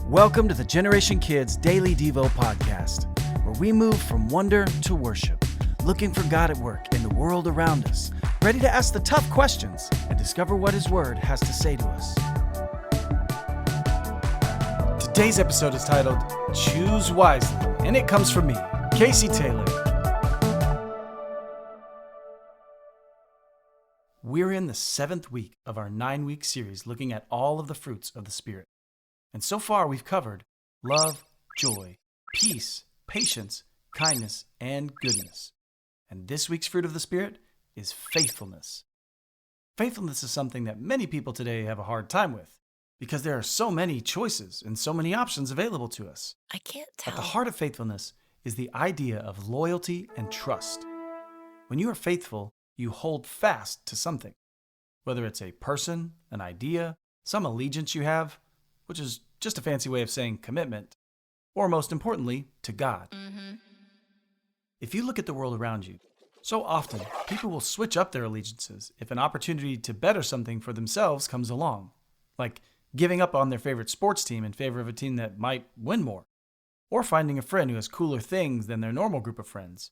Welcome to the Generation Kids Daily Devo podcast, where we move from wonder to worship, looking for God at work in the world around us, ready to ask the tough questions and discover what His Word has to say to us. Today's episode is titled, Choose Wisely, and it comes from me, Casey Taylor. We're in the 7th week of our 9-week series looking at all of the fruits of the Spirit. And so far we've covered love, joy, peace, patience, kindness, and goodness. And this week's fruit of the Spirit is faithfulness. Faithfulness is something that many people today have a hard time with because there are so many choices and so many options available to us. I can't tell. At the heart of faithfulness is the idea of loyalty and trust. When you are faithful, you hold fast to something, whether it's a person, an idea, some allegiance you have, which is just a fancy way of saying commitment, or most importantly, to God. If you look at the world around you, so often people will switch up their allegiances if an opportunity to better something for themselves comes along, like giving up on their favorite sports team in favor of a team that might win more, or finding a friend who has cooler things than their normal group of friends,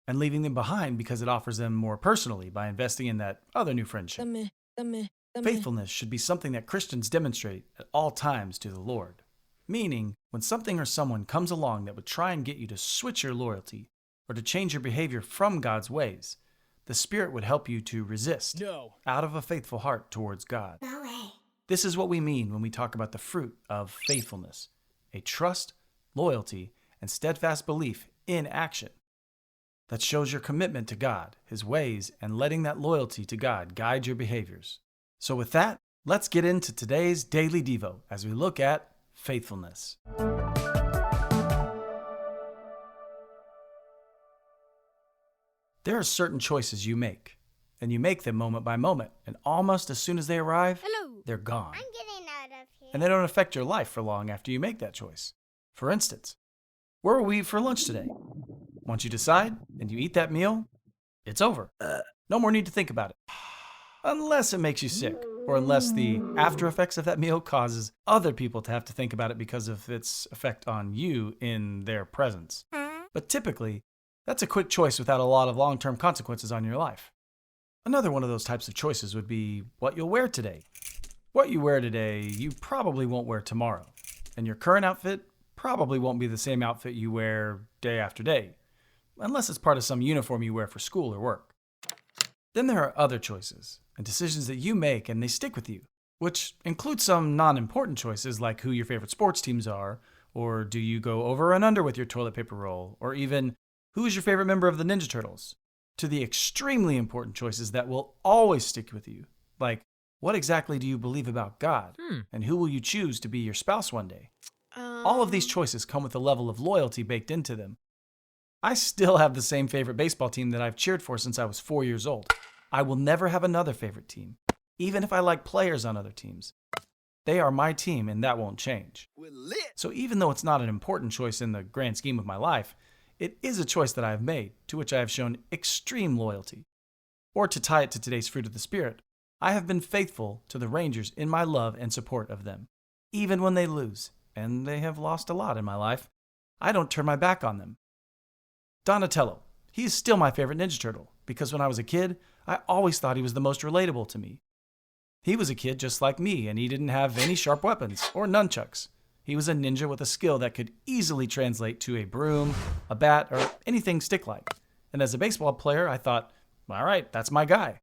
and leaving them behind because it offers them more personally by investing in that other new friendship. Faithfulness should be something that Christians demonstrate at all times to the Lord. Meaning, when something or someone comes along that would try and get you to switch your loyalty or to change your behavior from God's ways, the Spirit would help you to resist out of a faithful heart towards God. No way. This is what we mean when we talk about the fruit of faithfulness, a trust, loyalty, and steadfast belief in action that shows your commitment to God, His ways, and letting that loyalty to God guide your behaviors. So with that, let's get into today's Daily Devo as we look at faithfulness. There are certain choices you make, and you make them moment by moment, and almost as soon as they arrive, they're gone. I'm getting out of here. And they don't affect your life for long after you make that choice. For instance, where will we eat for lunch today? Once you decide and you eat that meal, it's over. No more need to think about it. Unless it makes you sick, or unless the after effects of that meal causes other people to have to think about it because of its effect on you in their presence. But typically, that's a quick choice without a lot of long-term consequences on your life. Another one of those types of choices would be what you'll wear today. What you wear today, you probably won't wear tomorrow. And your current outfit probably won't be the same outfit you wear day after day, unless it's part of some uniform you wear for school or work. Then there are other choices and decisions that you make and they stick with you, which include some non-important choices like who your favorite sports teams are, or do you go over and under with your toilet paper roll, or even who is your favorite member of the Ninja Turtles, to the extremely important choices that will always stick with you, like what exactly do you believe about God, and who will you choose to be your spouse one day? All of these choices come with a level of loyalty baked into them. I still have the same favorite baseball team that I've cheered for since I was 4 years old. I will never have another favorite team, even if I like players on other teams. They are my team, and that won't change. So even though it's not an important choice in the grand scheme of my life, it is a choice that I have made, to which I have shown extreme loyalty. Or to tie it to today's fruit of the Spirit, I have been faithful to the Rangers in my love and support of them. Even when they lose, and they have lost a lot in my life, I don't turn my back on them. Donatello, he is still my favorite Ninja Turtle, because when I was a kid, I always thought he was the most relatable to me. He was a kid just like me, and he didn't have any sharp weapons or nunchucks. He was a ninja with a skill that could easily translate to a broom, a bat, or anything stick-like. And as a baseball player, I thought, all right, that's my guy.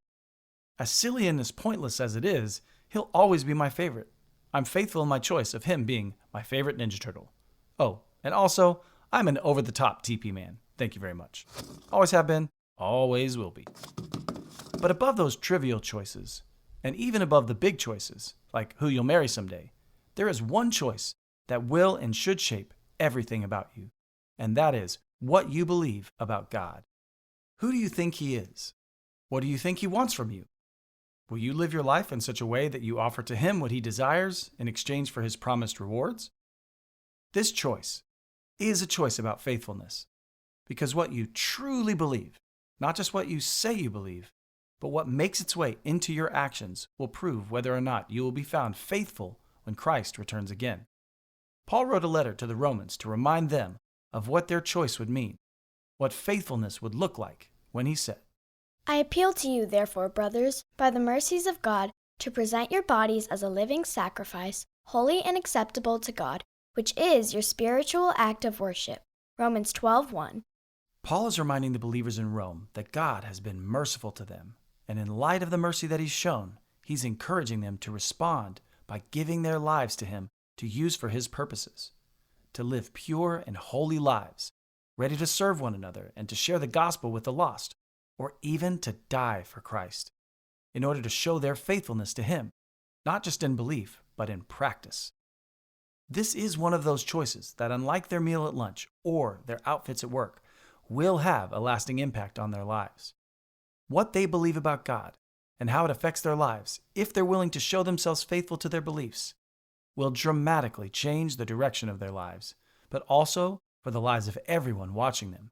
As silly and as pointless as it is, he'll always be my favorite. I'm faithful in my choice of him being my favorite Ninja Turtle. Oh, and also, I'm an over-the-top TP man. Thank you very much. Always have been, always will be. But above those trivial choices, and even above the big choices, like who you'll marry someday, there is one choice that will and should shape everything about you, and that is what you believe about God. Who do you think He is? What do you think He wants from you? Will you live your life in such a way that you offer to Him what He desires in exchange for His promised rewards? This choice is a choice about faithfulness, because what you truly believe, not just what you say you believe, but what makes its way into your actions will prove whether or not you will be found faithful when Christ returns again. Paul wrote a letter to the Romans to remind them of what their choice would mean, what faithfulness would look like when he said, I appeal to you, therefore, brothers, by the mercies of God, to present your bodies as a living sacrifice, holy and acceptable to God, which is your spiritual act of worship. Romans 12:1. Paul is reminding the believers in Rome that God has been merciful to them, and in light of the mercy that he's shown, he's encouraging them to respond by giving their lives to him to use for his purposes, to live pure and holy lives, ready to serve one another and to share the gospel with the lost, or even to die for Christ, in order to show their faithfulness to him, not just in belief, but in practice. This is one of those choices that, unlike their meal at lunch or their outfits at work, will have a lasting impact on their lives. What they believe about God and how it affects their lives, if they're willing to show themselves faithful to their beliefs, will dramatically change the direction of their lives, but also for the lives of everyone watching them.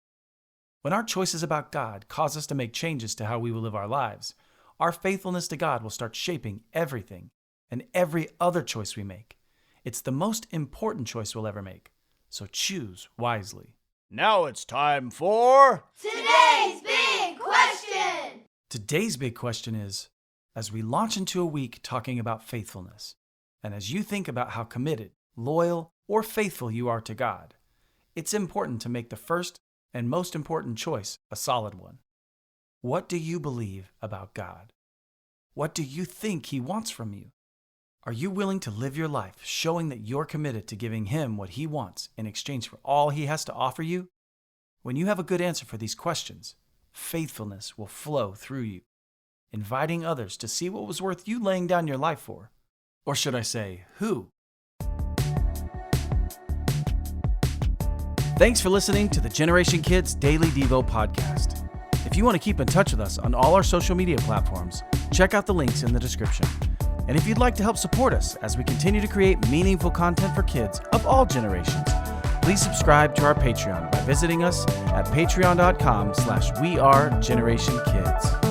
When our choices about God cause us to make changes to how we will live our lives, our faithfulness to God will start shaping everything and every other choice we make. It's the most important choice we'll ever make, so choose wisely. Now it's time for Today's Big Question! Today's big question is, as we launch into a week talking about faithfulness, and as you think about how committed, loyal, or faithful you are to God, it's important to make the first and most important choice a solid one. What do you believe about God? What do you think He wants from you? Are you willing to live your life showing that you're committed to giving Him what He wants in exchange for all He has to offer you? When you have a good answer for these questions, faithfulness will flow through you, inviting others to see what was worth you laying down your life for. Or should I say, who? Thanks for listening to the Generation Kids Daily Devo podcast. If you want to keep in touch with us on all our social media platforms, check out the links in the description. And if you'd like to help support us as we continue to create meaningful content for kids of all generations, please subscribe to our Patreon by visiting us at patreon.com/wearegenerationkids.